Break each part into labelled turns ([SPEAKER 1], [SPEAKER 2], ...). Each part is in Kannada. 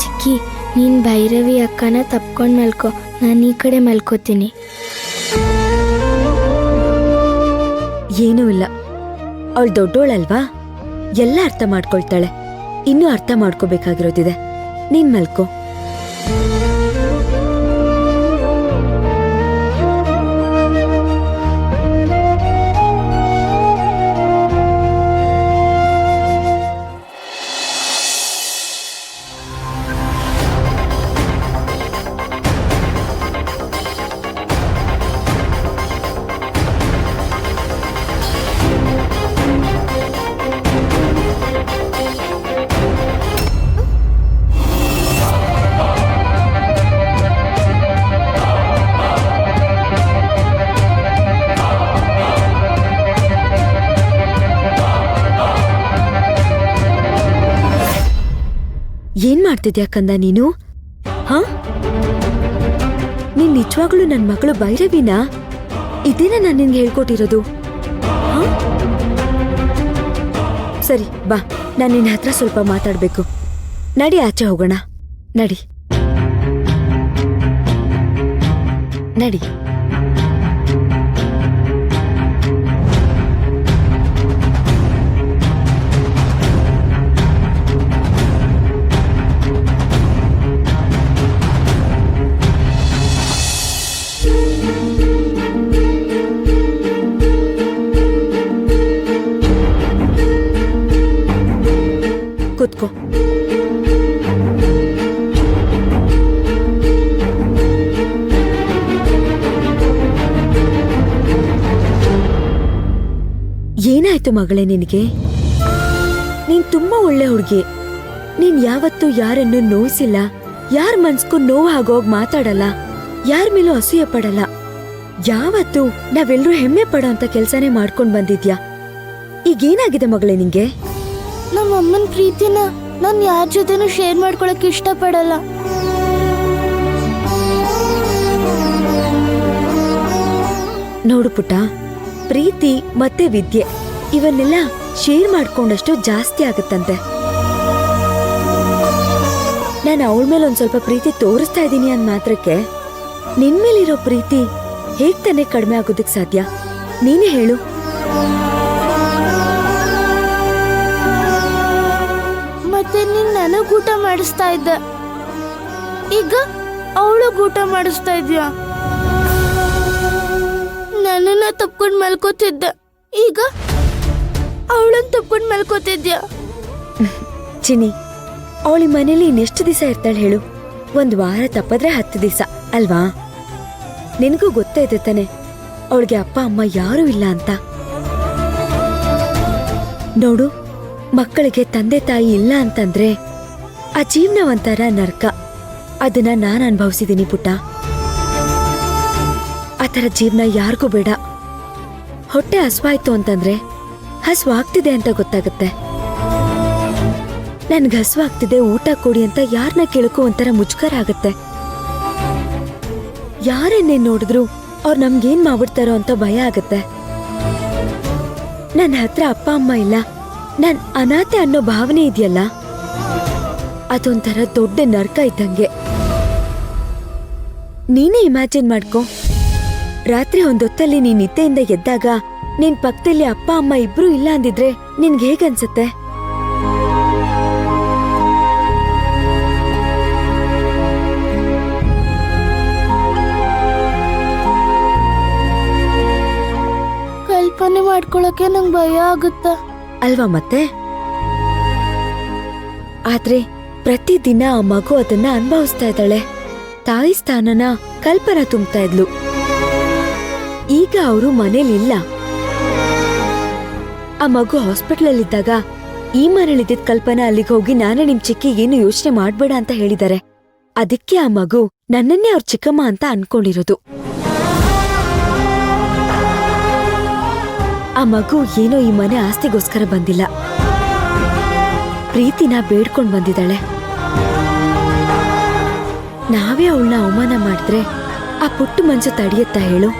[SPEAKER 1] ಚಿಕ್ಕಿ, ನೀನು ಭೈರವಿ ಅಕ್ಕನ ತಪ್ಕೊಂಡು ಮಲ್ಕೋ, ನಾನು ಈ ಕಡೆ ಮಲ್ಕೋತೀನಿ.
[SPEAKER 2] ಏನೂ ಇಲ್ಲ, ಅವಳು ದೊಡ್ಡೋಳಲ್ವಾ, ಎಲ್ಲ ಅರ್ಥ ಮಾಡ್ಕೊಳ್ತಾಳೆ. ಇನ್ನೂ ಅರ್ಥ ಮಾಡ್ಕೋಬೇಕಾಗಿರೋದಿದೆ. ನೀನ್ ಮಲ್ಕೋ. ಏನ್ ಮಾಡ್ತಿದ್ಯಾ ಕಂದ ನೀನು? ಹಾ, ನೀನ್ ನಿಜವಾಗ್ಲೂ ನನ್ ಮಗಳು ಭೈರವಿನಾ? ಇದೇನ ನಾನು ನಿನ್ಗೆ ಹೇಳ್ಕೊಟ್ಟಿರೋದು? ಸರಿ ಬಾ, ನಾನು ನಿನ್ನ ಹತ್ರ ಸ್ವಲ್ಪ ಮಾತಾಡ್ಬೇಕು. ನಡಿ, ಆಚೆ ಹೋಗೋಣ. ನಡಿ ನಡಿ. ಕೂತ್ಕೋ. ಏನಾಯ್ತು ಮಗಳೇ ನಿನಗೆ? ನೀನ್ ತುಂಬಾ ಒಳ್ಳೆ ಹುಡುಗಿ. ನೀನ್ ಯಾವತ್ತೂ ಯಾರನ್ನು ನೋಯಿಸಿಲ್ಲ, ಯಾರ ಮನ್ಸ್ಗೂ ನೋವು ಆಗೋಗ್ ಮಾತಾಡಲ್ಲ, ಯಾರ ಮೇಲೂ ಅಸೂಯೆ ಪಡಲ್ಲ. ಯಾವತ್ತೂ ನಾವೆಲ್ಲರೂ ಹೆಮ್ಮೆ ಪಡೋ ಅಂತ ಕೆಲ್ಸನೇ ಮಾಡ್ಕೊಂಡ್ ಬಂದಿದ್ಯಾ. ಈಗೇನಾಗಿದೆ ಮಗಳೇ ನಿಂಗೆ?
[SPEAKER 1] ನಮ್ಮ ಅಮ್ಮನ ಪ್ರೀತಿನ ನಾನು ಯಾರ ಜೊತೆನೂ ಶೇರ್ ಮಾಡ್ಕೊಳಕ್ ಇಷ್ಟಪಡಲ್ಲ.
[SPEAKER 2] ನೋಡು ಪುಟ್ಟ, ಪ್ರೀತಿ ಮತ್ತೆ ವಿದ್ಯೆ ಇವನ್ನೆಲ್ಲ ಶೇರ್ ಮಾಡ್ಕೊಂಡಷ್ಟು ಜಾಸ್ತಿ ಆಗುತ್ತಂತೆ. ನಾನು ಅವಳ ಮೇಲೆ ಒಂದ್ ಸ್ವಲ್ಪ ಪ್ರೀತಿ ತೋರಿಸ್ತಾ ಇದ್ದೀನಿ ಅಂದ್ ಮಾತ್ರಕ್ಕೆ ನಿನ್ ಮೇಲಿರೋ ಪ್ರೀತಿ ಹೇಗ್ ತಾನೇ ಕಡಿಮೆ ಆಗೋದಕ್ ಸಾಧ್ಯ? ನೀನೇ ಹೇಳು.
[SPEAKER 1] ಮತ್ತೆ ನೀನ್ ನನಗ್ ಊಟ ಮಾಡಿಸ್ತಾ ಇದ್ದ, ಈಗ ಅವಳು ಊಟ ಮಾಡಿಸ್ತಾ ಇದ್ಯಾ. ನನ್ನನ್ನ ತಪ್ಕೊಂಡ್ ಮಲ್ಕೋತಿದ್ದ, ಈಗ ಅವಳನ್ನ ತಪ್ಕೊಂಡ್ ಮಲ್ಕೋತಿದ್ಯಾ.
[SPEAKER 2] ಚಿನಿ, ಅವಳಿ ಮನೇಲಿ ಇನ್ನೆಷ್ಟು ದಿವಸ ಇರ್ತಾಳೆ ಹೇಳು? 1 ವಾರ ತಪ್ಪದ್ರೆ 10 ದಿವಸ ಅಲ್ವಾ? ನಿನಗೂ ಗೊತ್ತೈತೆ ತಾನೆ ಅವಳಿಗೆ ಅಪ್ಪ ಅಮ್ಮ ಯಾರೂ ಇಲ್ಲ ಅಂತ. ನೋಡು, ಮಕ್ಕಳಿಗೆ ತಂದೆ ತಾಯಿ ಇಲ್ಲ ಅಂತಂದ್ರೆ ಆ ಜೀವನ ಒಂಥರ ನರ್ಕ. ಅದನ್ನ ನಾನು ಅನುಭವಿಸಿದೀನಿ ಪುಟ್ಟ. ಆ ಥರ ಜೀವನ ಯಾರಿಗೂ ಬೇಡ. ಹೊಟ್ಟೆ ಹಸ್ವಾಯ್ತು ಅಂತಂದ್ರೆ ಹಸ್ವಾಗ್ತಿದೆ ಅಂತ ಗೊತ್ತಾಗುತ್ತೆ. ನನ್ಗೆ ಹಸ್ವಾಗ್ತಿದೆ, ಊಟ ಕೊಡಿ ಅಂತ ಯಾರನ್ನ ಕೇಳಕ್ಕೂ ಒಂಥರ ಮುಜುಗರ ಆಗತ್ತೆ. ಯಾರನ್ನೇ ನೋಡಿದ್ರು ಅವ್ರು ನಮ್ಗೇನ್ ಮಾಡ್ಬಿಡ್ತಾರೋ ಅಂತ ಭಯ ಆಗತ್ತೆ. ನನ್ನ ಹತ್ರ ಅಪ್ಪ ಅಮ್ಮ ಇಲ್ಲ, ನಾನ್ ಅನಾಥೆ ಅನ್ನೋ ಭಾವನೆ ಇದೆಯಲ್ಲ, ಅದೊಂಥರ ದೊಡ್ಡ ನರ್ಕ ಇದ್ದಂಗೆ. ನೀನೇ ಇಮ್ಯಾಜಿನ್ ಮಾಡ್ಕೊ, ರಾತ್ರಿ ಒಂದೊತ್ತಲ್ಲಿ ನೀನ್ ನಿದ್ದೆಯಿಂದ ಎದ್ದಾಗ ನಿನ್ ಪಕ್ಕದಲ್ಲಿ ಅಪ್ಪ ಅಮ್ಮ ಇಬ್ರು ಇಲ್ಲ ಅಂದಿದ್ರೆ ನಿನ್ಗೆ ಹೇಗನ್ಸತ್ತೆ?
[SPEAKER 1] ಕಲ್ಪನೆ ಮಾಡ್ಕೊಳಕ್ಕೆ ನಂಗೆ ಭಯ ಆಗುತ್ತ
[SPEAKER 2] ಅಲ್ವಾ ಮತ್ತೆ? ಆದ್ರೆ ಪ್ರತಿದಿನ ಆ ಮಗು ಅದನ್ನ ಅನುಭವಿಸ್ತಾ ಇದ್ದಾಳೆ. ತಾಯಿ ಸ್ಥಾನನ ಕಲ್ಪನಾ ತುಂಬ್ತಾ ಇದ್ಲು. ಈಗ ಅವರು ಮನೇಲಿಲ್ಲ. ಆ ಮಗು ಹಾಸ್ಪಿಟಲ್ ಇದ್ದಾಗ ಈ ಮನೇಲಿದ್ದ ಕಲ್ಪನಾ ಅಲ್ಲಿಗೆ ಹೋಗಿ ನಾನೇ ನಿಮ್ ಚಿಕ್ಕಿಗೇನು ಯೋಚನೆ ಮಾಡ್ಬೇಡ ಅಂತ ಹೇಳಿದ್ದಾರೆ. ಅದಕ್ಕೆ ಆ ಮಗು ನನ್ನನ್ನೇ ಅವ್ರ ಚಿಕ್ಕಮ್ಮ ಅಂತ ಅನ್ಕೊಂಡಿರೋದು. ಆ ಮಗು ಏನೋ ಈ ಮನೆ ಆಸ್ತಿಗೋಸ್ಕರ ಬಂದಿಲ್ಲ, ಪ್ರೀತಿನ ಬೇಡ್ಕೊಂಡ್ ಬಂದಿದ್ದಾಳೆ. ನಾವೇ ಅವಳನ್ನ ಅವಮಾನ ಮಾಡಿದ್ರೆ ಆ ಪುಟ್ಟ ಮನ್ಸು ತಡೆಯತ್ತಾ ಹೇಳು?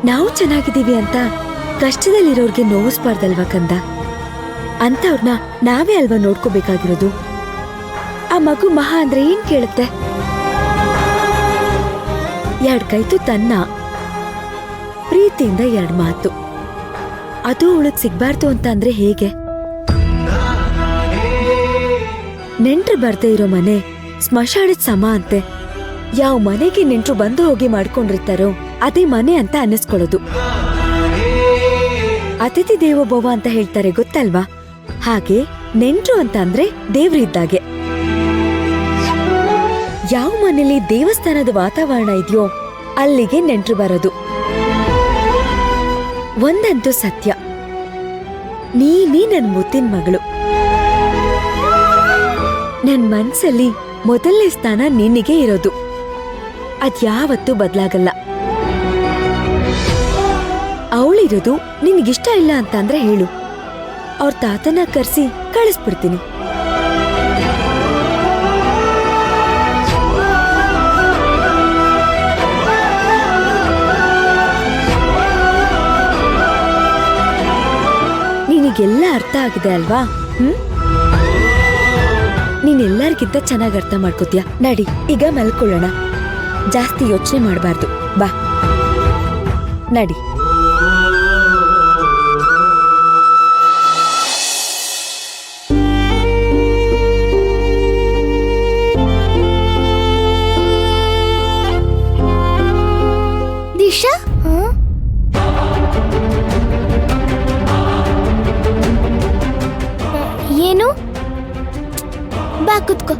[SPEAKER 2] ನಾವು ಚೆನ್ನಾಗಿದ್ದೀವಿ ಅಂತ ಕಷ್ಟದಲ್ಲಿರೋರ್ಗೆ ನೋವಿಸ್ಬಾರ್ದಲ್ವಾ ಕಂದ? ಅಂತವ್ರನ್ನ ನಾವೇ ಅಲ್ವಾ ನೋಡ್ಕೋಬೇಕಾಗಿರೋದು. ಮಗು ಮಹಾ ಅಂದ್ರೆ ಏನ್ ಕೇಳುತ್ತೆ? ಎರಡ್ ಕೈತು ತನ್ನ ಪ್ರೀತಿಯಿಂದ ಎರಡ್ ಮಾತು. ಅದು ಅವಳಗ್ ಸಿಗ್ಬಾರ್ದು ಅಂತ ಅಂದ್ರೆ ಹೇಗೆ? ನೆಂಟ್ರು ಬರ್ದೇ ಇರೋ ಮನೆ ಸ್ಮಶಾನದ ಸಮ ಅಂತೆ. ಯಾವ ಮನೆಗೆ ನೆಂಟ್ರು ಬಂದು ಹೋಗಿ ಮಾಡ್ಕೊಂಡಿರ್ತಾರೋ ಅದೇ ಮನೆ ಅಂತ ಅನ್ನಿಸ್ಕೊಳ್ಳೋದು. ಅತಿಥಿ ದೇವೋಭವ ಅಂತ ಹೇಳ್ತಾರೆ ಗೊತ್ತಲ್ವಾ? ಹಾಗೆ ನೆಂಟ್ರು ಅಂತ ಅಂದ್ರೆ ದೇವ್ರಿದ್ದಾಗೆ. ಯಾವ ಮನೇಲಿ ದೇವಸ್ಥಾನದ ವಾತಾವರಣ ಇದೆಯೋ ಅಲ್ಲಿಗೆ ನೆಂಟ್ರು ಬರೋದು. ಒಂದಂತೂ ಸತ್ಯ, ನೀನೇ ನನ್ ಮುದ್ದಿನ ಮಗಳು. ನನ್ ಮನ್ಸಲ್ಲಿ ಮೊದಲನೇ ಸ್ಥಾನ ನಿನಗೆ ಇರೋದು. ಅದ್ಯಾವತ್ತೂ ಬದ್ಲಾಗಲ್ಲ. ಅವಳಿರೋದು ನಿನ್ಗಿಷ್ಟ ಇಲ್ಲ ಅಂತ ಅಂದ್ರೆ ಹೇಳು, ಅವ್ರ ತಾತನ ಕರ್ಸಿ ಕಳಿಸ್ಬಿಡ್ತೀನಿ. ನಿನಗೆಲ್ಲ ಅರ್ಥ ಆಗಿದೆ ಅಲ್ವಾ? ನೀನೆಲ್ಲರಿಗಿಂತ ಚೆನ್ನಾಗಿ ಅರ್ಥ ಮಾಡ್ಕೋತೀಯ. ನಡಿ ಈಗ ಮಲ್ಕೊಳ್ಳೋಣ. ಜಾಸ್ತಿ ಯೋಚನೆ ಮಾಡಬಾರ್ದು. ಬಾ ನಡಿ.
[SPEAKER 1] ದಿಶಾ, ಏನು? ಬಾ ಕುತ್ಕೋ.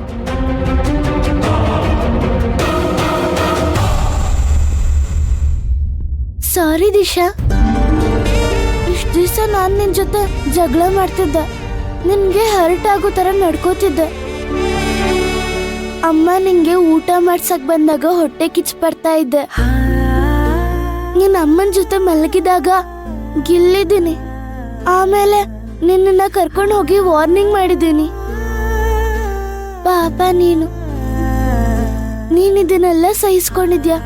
[SPEAKER 1] ಸಾರಿ ದಿಶಾ, ಇಷ್ಟ ದಿವಸ ನಾನ್ ನಿನ್ ಜೊತೆ ಜಗಳ ಮಾಡ್ತಿದ್ದೆ. ನಿನ್ಗೆ ಹರ್ಟ್ ಆಗೋ ತರ ನಡ್ಕೋತಿದ್ದೆ. ಅಮ್ಮ ನಿಂಗೆ ಊಟ ಮಾಡ್ಸಕ್ ಬಂದಾಗ ಹೊಟ್ಟೆ ಕಿಚ್ಚು ಬರ್ತಾ ಇದ್ದೆ. ನಿನ್ನ ಅಮ್ಮನ ಜೊತೆ ಮಲಗಿದಾಗ ಗಿಲ್ಲಿದ್ದೀನಿ. ಆಮೇಲೆ ನಿನ್ನ ಕರ್ಕೊಂಡು ಹೋಗಿ ವಾರ್ನಿಂಗ್ ಮಾಡಿದ್ದೀನಿ. ಪಾಪ ನೀನಿದನ್ನೆಲ್ಲ ಸಹಿಸ್ಕೊಂಡಿದ್ಯಾ.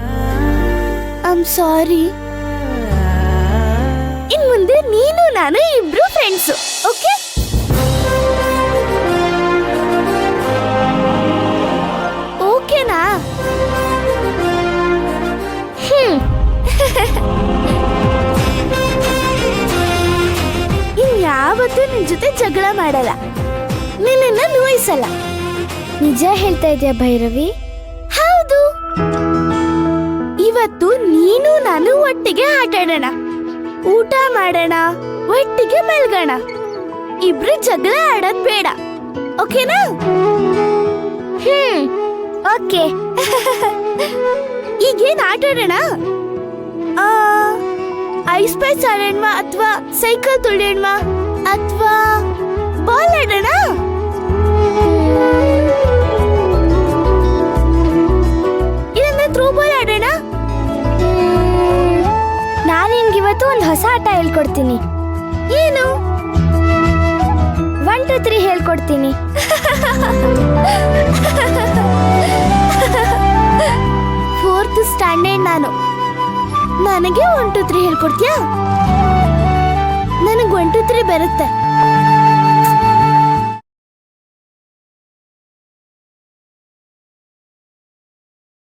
[SPEAKER 1] I am sorry. ಇನ್ ಮುಂದೆ ನೀನು ನಾನು ಇಬ್ರು ಫ್ರೆಂಡ್ಸು, ಓಕೆ? ಓಕೆನಾ? ಇನ್ಯಾವತ್ತೂ ನಿನ್ ಜೊತೆ ಜಗಳ ಮಾಡಲ್ಲ, ನಿನ್ನ ನೋಯಿಸಲ್ಲ. ನಿಜ ಹೇಳ್ತಾ ಇದೆಯಾ ಭೈರವಿ? ಹೌದು. ಇವತ್ತು ನೀನು ನಾನು ಒಟ್ಟಿಗೆ ಆಟಾಡೋಣ, ಊಟ ಮಾಡೋಣ, ಒಟ್ಟಿಗೆ ಮಲ್ಗೋಣ. ಇಬ್ರು ಜಗಳ ಆಡೋದ್ ಬೇಡ, ಓಕೆನಾ? ಓಕೆ. ಈಗೇನ್ ಆಟಾಡೋಣ? ಐಸ್ ಪೈಸ್ ಆಡೋಣ, ಅಥವಾ ಸೈಕಲ್ ತುಳಿಯೋಣ, ಅಥವಾ ಬಾಲ್ ಆಡೋಣ? ಥ್ರೋ ಬಾಲ್ ಆಡೋಣ? ನಾನು ನಿನ್ಗಿವತ್ತು ಒಂದು ಹೊಸ ಆಟ ಹೇಳ್ಕೊಡ್ತೀನಿ. ಏನು? 1 2 3 ಹೇಳ್ಕೊಡ್ತೀನಿ. ಫೋರ್ತ್ ಸ್ಟ್ಯಾಂಡರ್ಡ್ ನಾನು. ನನಗೆ 1 2 3 ಹೇಳ್ಕೊಡ್ತೀಯಾ? ನನಗೆ 1 2 3 ಬರುತ್ತೆ.